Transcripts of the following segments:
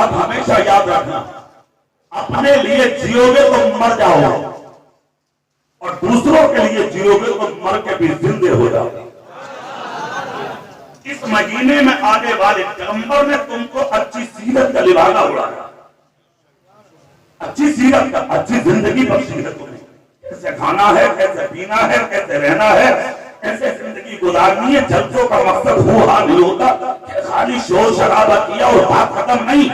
बात हमेशा याद रखना, अपने लिए जियोगे तो मर जाओगे और दूसरों के लिए जियोगे तो मर के भी जिंदे हो जाओगे। इस महीने में आने वाले पैगंबर ने तुमको अच्छी सीरत का लिबासा उड़ाया, अच्छी सीरत का, अच्छी जिंदगी बख्शी है तुम्हें। कैसे खाना है, कैसे पीना है, कैसे रहना है, कैसे जिंदगी गुजारनी है। जल्सों का मकसद हुआ नहीं होता कि खाली शोर शराबा किया और बात खत्म नहीं।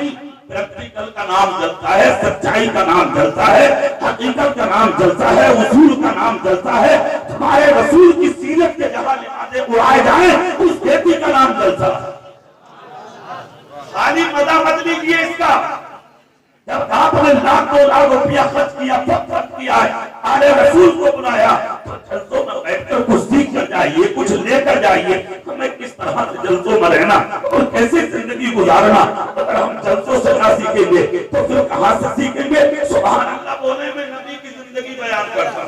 प्रैक्टिकल का नाम चलता है, सच्चाई का नाम चलता है, हकीकत का नाम चलता है, उसूल का नाम चलता है। तुम्हारे रसूल की सीरत के जहां लिबासे उड़ाए जाए उस खेती का नाम चलता है। खाली मजा मत लीजिए इसका। जब आपने लाख 2 लाख रुपया खर्च किया, खर्च किया है, आले रसूल को बुलाया तो जल्सों में बैठकर कुछ सीख कर जाइए, कुछ लेकर जाइए। हमें किस तरह से जल्सों में रहना और कैसे जिंदगी गुजारना। अगर हम जल्सों से ना सीखेंगे तो फिर कहां से सीखेंगे। सुभान अल्लाह बोले में नबी की जिंदगी बयान करता,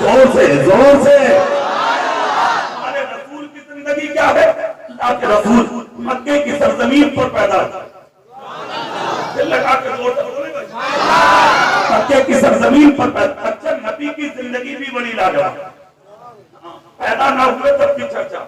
जोर से जोर से। हमारे रसूल की जिंदगी क्या है? अल्लाह के रसूल मक्के की सरजमीन पर पैदा हुए, लगा के जोर से बोले मक्के की सरजमीन पर पैदा। अच्छा, नबी की जिंदगी भी बड़ी लाजवाब। पैदा ना हुए तब की चर्चा,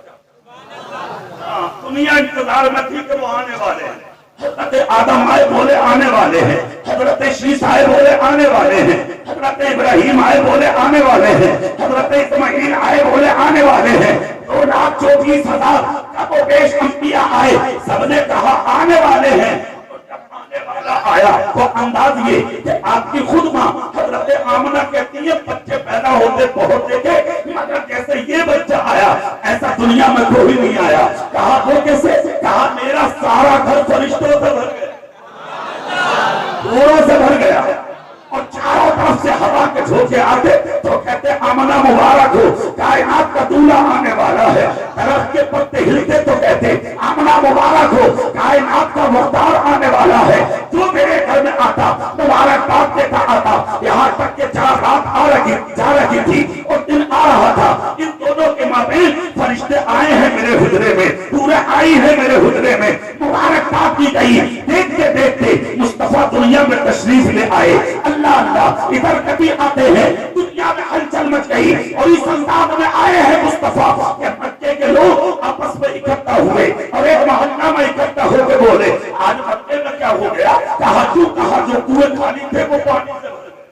दुनिया इंतजार में थी कि वो आने वाले हैं। हजरत आदम आए बोले आने वाले हैं, हजरत शीश आए बोले आने वाले हैं, हजरत इब्राहिम आए बोले आने वाले हैं, हजरत इस्माइल आए बोले आने वाले हैं। 2,24,000 कबोबेश अंबिया आए, सबने कहा आने वाले हैं। आया तो अंदाज ये कि आपकी खुद माँ हजरत आमना कहती है बच्चे पैदा होते बहुत देखे, मगर जैसे ये बच्चा आया ऐसा दुनिया में कोई नहीं आया। कहा वो कैसे? कहा मेरा सारा घर फरिश्तों से भर गया, नूरों से भर गया और चारों तरफ से हवा के झोंके आते। तो कहते आमना मुबारक हो, कायनात का दूल्हा आने वाला है। दरख्त के पत्ते हिलते तो कहते आमना मुबारक हो, कायनात का मुख्तार आने वाला है। जो मेरे घर में आता मुबारकबाद देता आता। यहाँ तक के 4 रात जा रही थी और दिन आ रहा था। इन दोनों के माबेन फरिश्ते आए हैं मेरे हुजरे में, पूरे आई है मेरे हुजरे में, मुबारकबाद की गई। देखते देखते मुस्तफा दुनिया में तशरीफ ले आए। अल्लाह अल्लाह, इधर कभी आते हैं दुनिया में हलचल मच गई और इस अंदाज में आए हैं मुस्तफा के मक्के के लोग आपस में इकट्ठा हुए और एक मोहल्ला में इकट्ठा होकर बोले आज मक्के में क्या हो गया? कहा जो कुएं खाली थे वो पानी से भर गए,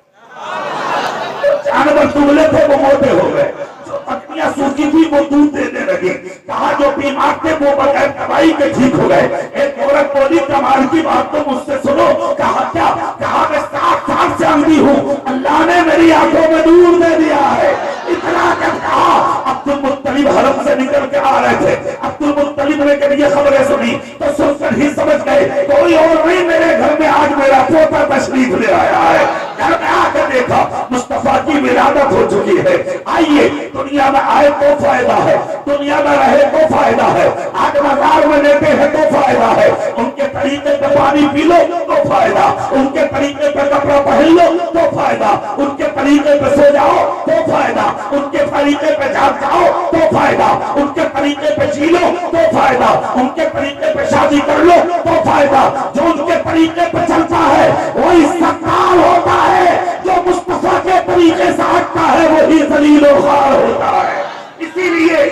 जानवर दुबले थे वो मोटे हो गए, जो पत्तियां सूखी थी वो दूध देने लगी। कहा जो बीमार थे वो बगैर दवाई के ठीक हो गए। एक औरत बोली कमाल की बात तो मुझसे सुनो। कहा क्या? कहा मैं 7 साल से अंधी हूँ, अल्लाह ने मेरी आंखों में नूर दे दिया है। इतना जब कहा अब्दुल मुत्तलिब हरम से निकल के आ रहे थे, अब्दुल मुत्तलिब ने जब ये खबरें सुनी तो सुनकर ही समझ गए कोई और नहीं, मेरे घर में आज मेरा पोता तशरीफ ले आया है। घर में आकर देखा मुस्तफा की विलादत हो चुकी है। आइए, दुनिया में आए तो फायदा है, दुनिया में रहे तो फायदा है, आज बाजार में लेते हैं तो फायदा है, उनके तरीके पे पानी पी लो तो फायदा, उनके तरीके पे कपड़ा पहन लो तो फायदा, उनके तरीके पे सो जाओ तो फायदा, उनके तरीके पे जाग जाओ तो फायदा, उनके तरीके पे जी लो तो फायदा, उनके तरीके पे शादी कर लो तो फायदा। जो उनके तरीके पे चलता है वही सत्तार होता है, जो मुस्तफा के तरीके से हटता है वही जलील और ख्वार होता है। इसीलिए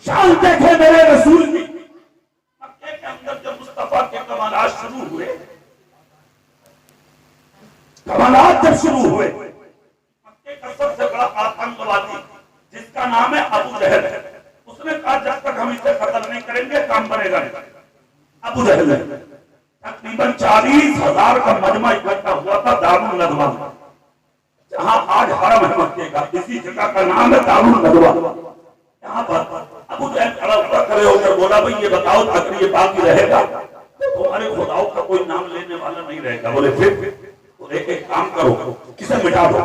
शान देखे मेरे रसूल की। मक्के के अंदर जब मुस्तफा के कमालात शुरू हुए, कमालात जब शुरू हुए, मक्के का सबसे बड़ा आतंकवादी जिसका नाम है अबू जहल, उसने कहा जब तक हम इसे खत्म नहीं करेंगे काम बनेगा नहीं। अबू जहल तकरीबन 40,000 का मजमा इकट्ठा हुआ था दारुल नदवा, जहां आज हरम है मक्के का, इसी जगह का नाम है दारुल नदवा। यहाँ पर अबू जहल खड़े होकर बोला भाई ये बताओ अगर ये बाकी रहेगा तो तुम्हारे खुदाओं का कोई नाम लेने वाला नहीं रहेगा। बोले फिर तो एक काम करो, किसे मिटा दो,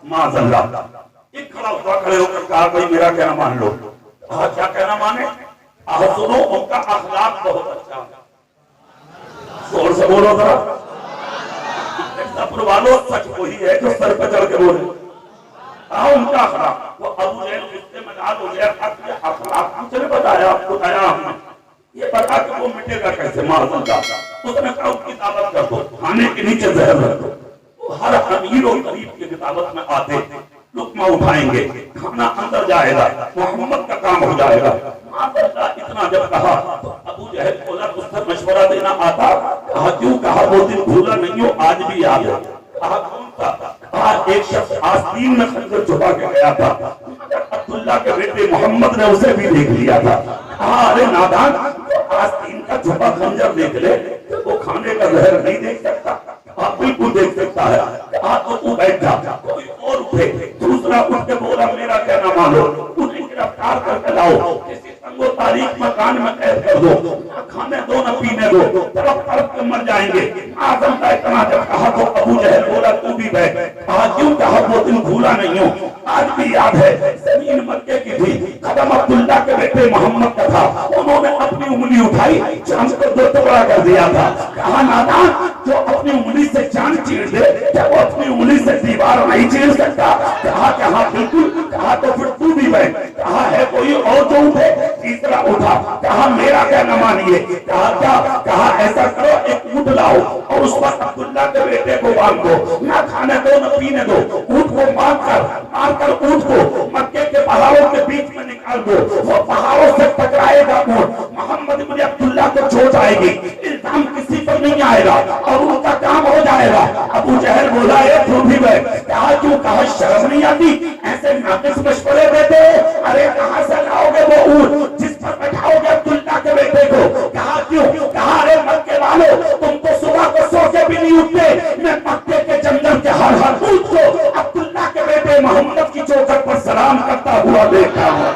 माज़अल्लाह। एक खड़ा हुआ, खड़े होकर कहा भाई मेरा कहना मान लो। कहा क्या कहना माने? सुनो उनका अखलाक बहुत अच्छा है। जोर से बोलो जरा, सब्र वालों सच वही है जो सर पर चढ़ के बोले। ان کا اخلاق. وہ ابو جہل غصے میں نال ہو گیا کہ اخلاق کچھ نے بتایا ہم نے یہ بتا کہ وہ مٹے گا کیسے معاذ اللہ. اس نے کہا اس کی دعوت کر دو, کھانے کے نیچے زہر رکھ دو. ہر امیر و غریب کی دعوت میں آتے لقمہ اٹھائیں گے, کھانا اندر جائے گا, محمد کا کام ہو جائے گا. اتنا جب کہا تو ابو جہل بولا اس سے مشورہ دینا آتا. کہا کیوں؟ کہا وہ دن بھولا نہیں ہو, آج بھی یاد ہے. کہا کون تھا؟ کہا ایک شخص آستین میں خنجر چھپا کے گیا تھا, عبداللہ کے بیٹے محمد نے اسے بھی دیکھ لیا تھا. کہا ارے نادان, آستین کا چھپا خنجر دیکھ لے, وہ کھانے کا زہر نہیں دیکھ سکتا. آپ بالکل دیکھ سکتا ہے. کہا تو تو بیٹھ جا, کوئی اور اٹھے. دوسرا اٹھ کے بولا میرا کہنا مانو, انہیں گرفتار کر کے لاؤ, کسی تنگ و تاریخ مکان میں قید کر دو, نہ کھانے دو نہ پینے دو, تڑپ تڑپ کے مر جائیں گے. اعظم کا اتنا جب کہا تو ابو جہل بولا تو بھی بیٹھ. کہا کیوں؟ کہا وہ دن بھولا نہیں ہوں, آج بھی یاد ہے. زمین مکے کی تھی, قدم عبداللہ کے بیٹے محمد کا تھا, انہوں نے اپنی انگلی اٹھائی, چاند کو دو ٹکڑا کر دیا تھا. کہا نادان, جو اپنی انگلی سے چاند چیر دے کیا وہ اپنی انگلی سے دیوار نہیں چیر سکتا؟ کہا کہ ہاں بالکل. کہا تو پھر تو بھی بیٹھ. کہا ہے کوئی اور جو اٹھے؟ تیسرا اٹھا. کہا میرا کیا نہ مانیے. کہا کیا؟ کہا ایسا کرو ایک اونٹ لاؤ اور اس پر عبداللہ کے بیٹے کو باندھ دو, نہ کھانے دو نہ پینے دو. اونٹ کو مار کر اونٹ کو مکے کے پہاڑوں کے بیچ میں نکال دو. وہ پہاڑوں سے ٹکرائے گا اونٹ, محمد بن عبداللہ کو چھوٹ آئے گی, الزام کسی پر نہیں آئے گا اور ان کا کام ہو جائے گا. ابو جہل بولا یہ تو بھی بیٹھ. کہا کیوں؟ کہا شرم نہیں آتی ایسے ناقص مشورے دیتے ہو؟ ارے کہاں سے لاؤ گے وہ اونٹ جس پر بیٹھاؤ گے عبداللہ کے بیٹے کو؟ کہا کیوں؟ کہا ارے مکے والو, تم تو صبح کو سو کے بھی نہیں اٹھتے. میں مکے کے جنگل کے ہر اونٹ کو عبداللہ کے بیٹے محمد کی چوکھٹ پر سلام کرتا ہوا دیکھا ہوں.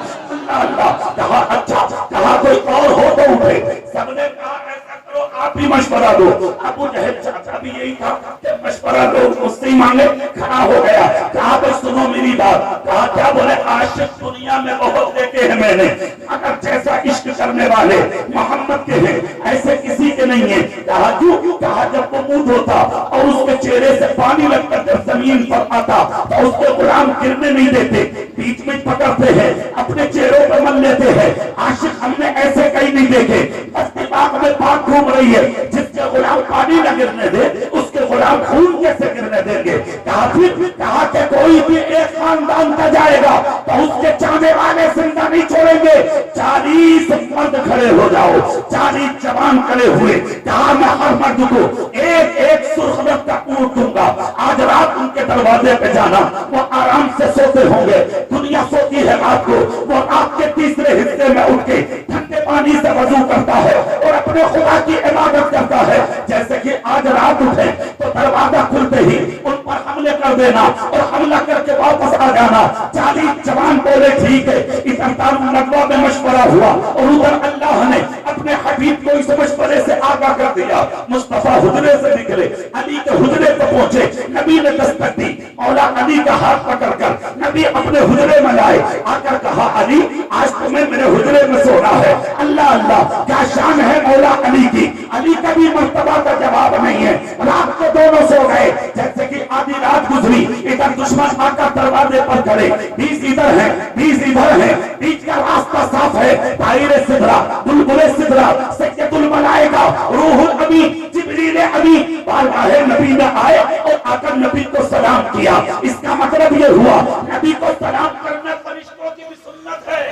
اللہ. کہا اچھا. کہا کوئی اور ہو تو اٹھے. سب نے کہا ایسا کرو آپ بھی مشورہ دو. ابو جہل چاچا بھی یہی تھا کہ مشورہ دو, اس سے ہی مانگے. کھڑا ہو گیا. کہا تو سنو میری بات. کہا کیا؟ بولے عاشق دنیا میں بہت دیکھے ہیں میں نے, مگر جیسا عشق کرنے والے محمد کے ہیں ایسے کسی کے نہیں ہیں. کہا کیوں؟ کہا جب وہ اونٹ ہوتا اور اس کے چہرے سے پانی لگ کر جب زمین پر آتا تو اس کے غلام گرنے نہیں دیتے, بیچ میں پکڑتے ہیں, اپنے چہروں پر مل لیتے ہیں. عاشق ہم نے ایسے کہیں نہیں دیکھے. بس دماغ میں بات گھوم رہی ہے, جس کے غلام پانی نہ گرنے دے اس کے غلام خون کیسے گرنے دیں گے؟ کہا پھر کہا کہ کوئی بھی ایک خاندان کا جائے گا تو اس کے چاہنے والے زندہ نہیں چھوڑیں گے. 40 مرد کھڑے ہو جاؤ, 40 جوان کھڑے ہوئے. کہا میں ہر مرد کو ایک ایک سرخ رنگ کا اونٹ دوں گا. آج رات ان کے دروازے پہ جانا, وہ آرام سے سوتے ہوں گے, دنیا سوتی ہے رات کو. وہ رات کے تیسرے حصے میں اٹھ کے ٹھنڈے پانی سے وضو کرتا ہے اور اپنے خدا کی عبادت کرتا ہے. جیسے کہ آج رات اٹھے تو دروازہ کھلتے ہی ان پر حملے کر دینا اور حملہ کر کے واپس آ جانا. 40 جوان بولے ٹھیک ہے. ادھر دارالندوا میں مشورہ ہوا اور ادھر اللہ نے اپنے حبیب کو اس مشورے سے آگاہ کر دیا. مصطفیٰ حجرے سے نکلے, علی کے حجرے پر پہنچے. نبی نے دستک دی, مولا علی کا ہاتھ پکڑ کر نبی اپنے حجرے میں لائے. آ کر کہا علی آج تمہیں میرے حجرے میں سونا ہے. اللہ اللہ کیا شان ہے مولا علی کی. علی کا بھی مرتبہ کا جواب نہیں ہے. رات کو دونوں سو گئے. جیسے کہ آدھی رات گزری, ادھر دشمن آ کر دروازے پر کھڑے, 20 ادھر ہیں 20 ادھر ہیں, بیچ کا راستہ صاف ہے. طائر سدرا, بلبل سدرا, سید الملائکہ, روح الامین, جبریل امین بارگاہ نبی میں آئے اور آ کر نبی کو سلام کیا. اس کا مطلب یہ ہوا نبی کو سلام کرنا فرشتوں کی بھی سنت ہے.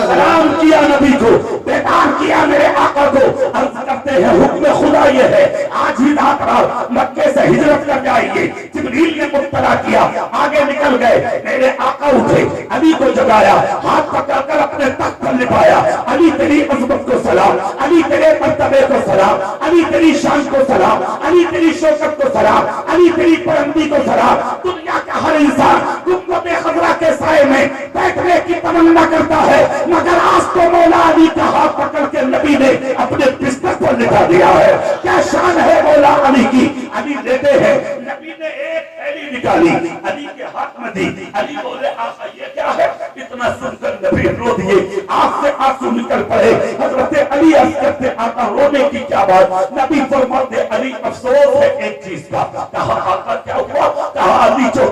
سلام کیا نبی کو, بیدار کیا میرے آقا کو. عرض کرتے ہیں حکم خدا یہ ہے آج ہی رات مکے سے ہجرت کر جائیے. جبریل نے مبتلا کیا, آگے نکل گئے. میرے آقا اٹھے, علی کو جگایا, ہاتھ پکڑ کر اپنے تخت پر لٹایا. علی تیری عظمت کو سلام, علی تیرے مرتبے کو سلام, علی تیری شان کو سلام, علی تیری شوکت کو سلام, علی تیری بلندی کو سلام. دنیا کا ہر انسان گنبد خضرا کے سائے میں بیٹھنے کی تمنا کرتا ہے, مگر آج تو مولا علی کا ہاتھ پکڑ کے نبی نے اپنے بستر پر لٹا دیا ہے. کیا شان ہے مولا علی کی. علی لیتے ہیں, نبی نے ایک تھیلی نکالی, علی کے ہاتھ میں دی. علی بولے آقا یہ کیا ہے؟ اتنا سن کر نبی رو دیے, آنکھ سے آنسو نکل پڑے. حضرت علی عرض کرتے آقا رونے کی کیا بات؟ نبی فرماتے علی افسوس ہے ایک چیز کا. کہا آقا کیا ہوا؟ کہا علی جو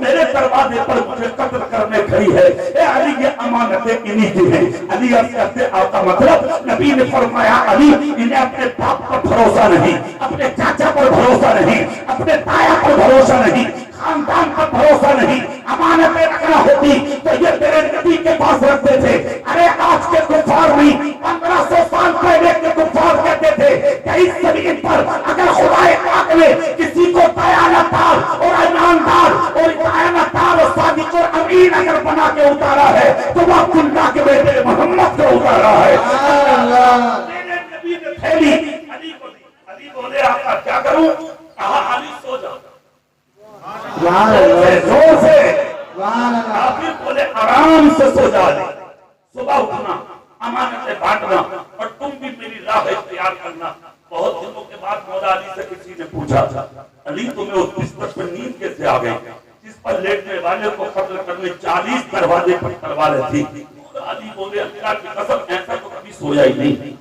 میرے دربار खड़ी है। ए अली ये अमानतें इन्हीं की हैं। अली अर्ज करते आपका मतलब नबी ने फरमाया अली इन्हें अपने बाप पर भरोसा नहीं, अपने चाचा पर भरोसा नहीं, अपने ताया पर भरोसा नहीं, खानदान पर भरोसा नहीं, अमानतें रखना होती तो ये तेरे नबी के पास रखते थे। अरे आज के कुफार नहीं 1500 साल पहले के कुफार कहते थे कि इस जमीन पर अगर खुदाए पाक ने किसी को दयानतार और ईमानदार और दयानतार और सादिक और अमीन अगर बना के उतारा है तो वह अब्दुल्लाह के बेटे मोहम्मद को उतारा है। मेरे नबी ने थैली अली को दी। अली बोले आपका क्या करूं? कहा अली सो जाओ। जोर से काफिर बोले आराम से सो जा। सुबह उठना, अमानतें बांटना और तुम भी मेरी राह इख्तियार करना। बहुत दिनों के बाद मौला अली से किसी ने पूछा अली तुम्हें उस बिस्तर पर नींद कैसे आ गई जिस पर लेटने वाले को कत्ल करने 40 दरवाजे पर तलवारें थी? अली बोले अल्लाह की कसम ऐसा तो कभी सोया ही नहीं।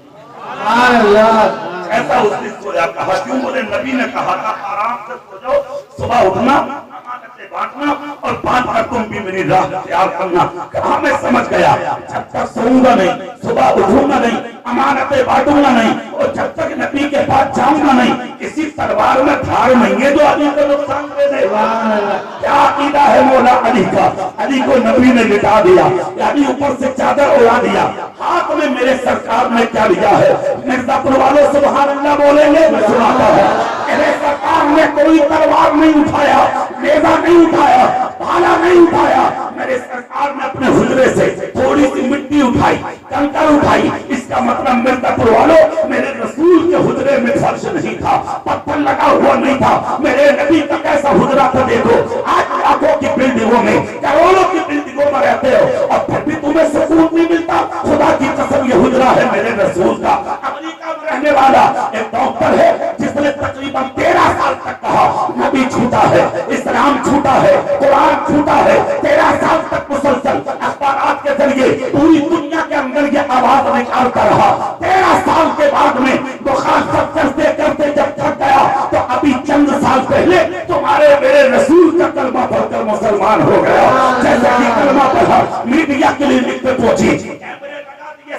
ऐसा उस दिन सोया। कहा क्यों? बोले नबी ने कहा था आराम से सो जाओ, सुबह उठना, अमानतें बांटना और बांट कर तुम भी मेरी राह तैयार करना। कहा मैं समझ गया, जब तक सोऊंगा नहीं, सुबह उठूंगा नहीं, अमानतें बांटूंगा नहीं और जब तक नबी के पास जाऊंगा नहीं, किसी तलवार में धार नहीं है जो अली को नुकसान दे दे। क्या अकीदा है मौला अली का? अली को नबी ने लिटा दिया, अली ऊपर से चादर उड़ा दिया। हाथ में मेरे सरकार ने क्या लिया है? मिर्जापुर वाले सुभान अल्लाह बोलेंगे, मैं सुनाता हूँ। मेरे सरकार ने कोई तलवार नहीं उठाया, नेजा नहीं उठाया, भाला नहीं उठाया। मेरे सरकार ने अपने हुजरे से थोड़ी सी मिट्टी उठाई, कंकर उठाई। इसका मतलब मिर्जापुर वालों मेरे रसूल के हुजरे में फर्श नहीं था, पत्थर लगा हुआ नहीं था। मेरे नबी का कैसा हुजरा था देखो। आज लाखों की बिल्डिंगों में, करोड़ों की बिल्डिंगों में रहते हो और फिर भी तुम्हें सुकून नहीं मिलता। खुदा की कसम ये हुजरा है मेरे रसूल का। अमेरिका में रहने वाला एक डॉक्टर है जिसने तकरीबन 13 साल तक कहा नबी छूटा है, इस्लाम छूटा है, कुरान छूटा है। 13 साल तक मुसलसल अखबारात के जरिए पूरी दुनिया के अंदर ये आवाज निकालता रहा। 13 साल के बाद में मुखातब करते करते जब थक गया तो अभी चंद साल पहले तुम्हारे मेरे रसूल का कलमा पढ़कर मुसलमान हो गया। जैसे कि कलमा पढ़ा मीडिया क्लिनिक पे पहुंची,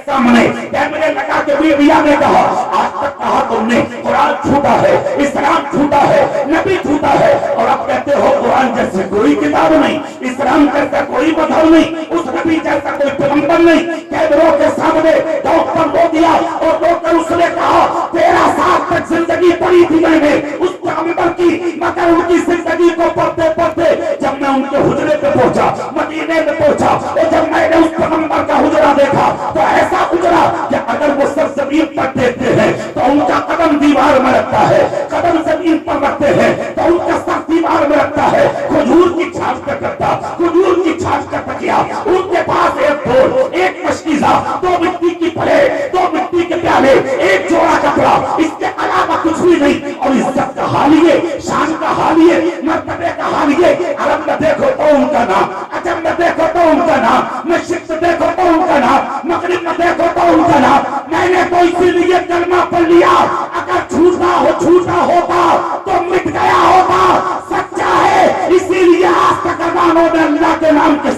सामने कैमरे लगा के मीडिया ने कहा आज तक कहा तुमने कुरान छूटा है, इस्लाम छूटा है, नबी छूटा है और अब कहते हो कुरान जैसी कोई किताब नहीं, इस्लाम जैसा कोई मजहब नहीं, उस नबी जैसा कोई पैगंबर नहीं। कैमरों के सामने डॉक्टर रो दिया और डॉक्टर उसने कहा 13 साल तक जिंदगी पड़ी थी मैंने उस पैगंबर की, मगर उनकी जिंदगी को पढ़ते पढ़ते जब मैं उनके हुजरे पे पहुंचा, मदीने में पहुंचा और जब मैंने उस पैगंबर का हुजरा देखा तो ऐसा गुजरा कि अगर वो सर जमीन पर देखते हैं तो उनका कदम दीवार में रखता है, कदम जमीन पर रखते हैं तो उनका सर दीवार में रखता है। खजूर की छाछ का कट्टा, खजूर की छाछ का तकिया, उनके पास एक ढोल, एक मशकीजा, 2 मिट्टी की प्लेट, 2 मिट्टी के प्याले, एक जोड़ा कपड़ा, इसके अलावा कुछ भी नहीं। और इज्जत का हालिए, शान का हालिए, मर्तबे का हालिए। अरब में देखो तो उनका नाम, अजम में देखो तो उनका नाम, मशरिक में देखो तो उनका नाम, मगरिब में देखो तो उनका नाम। मैंने तो इसीलिए कलमा पढ़ लिया, अगर छूटा होता तो मिट गया होता। सच्चा है इसीलिए आज तक अजानों में अल्लाह के नाम के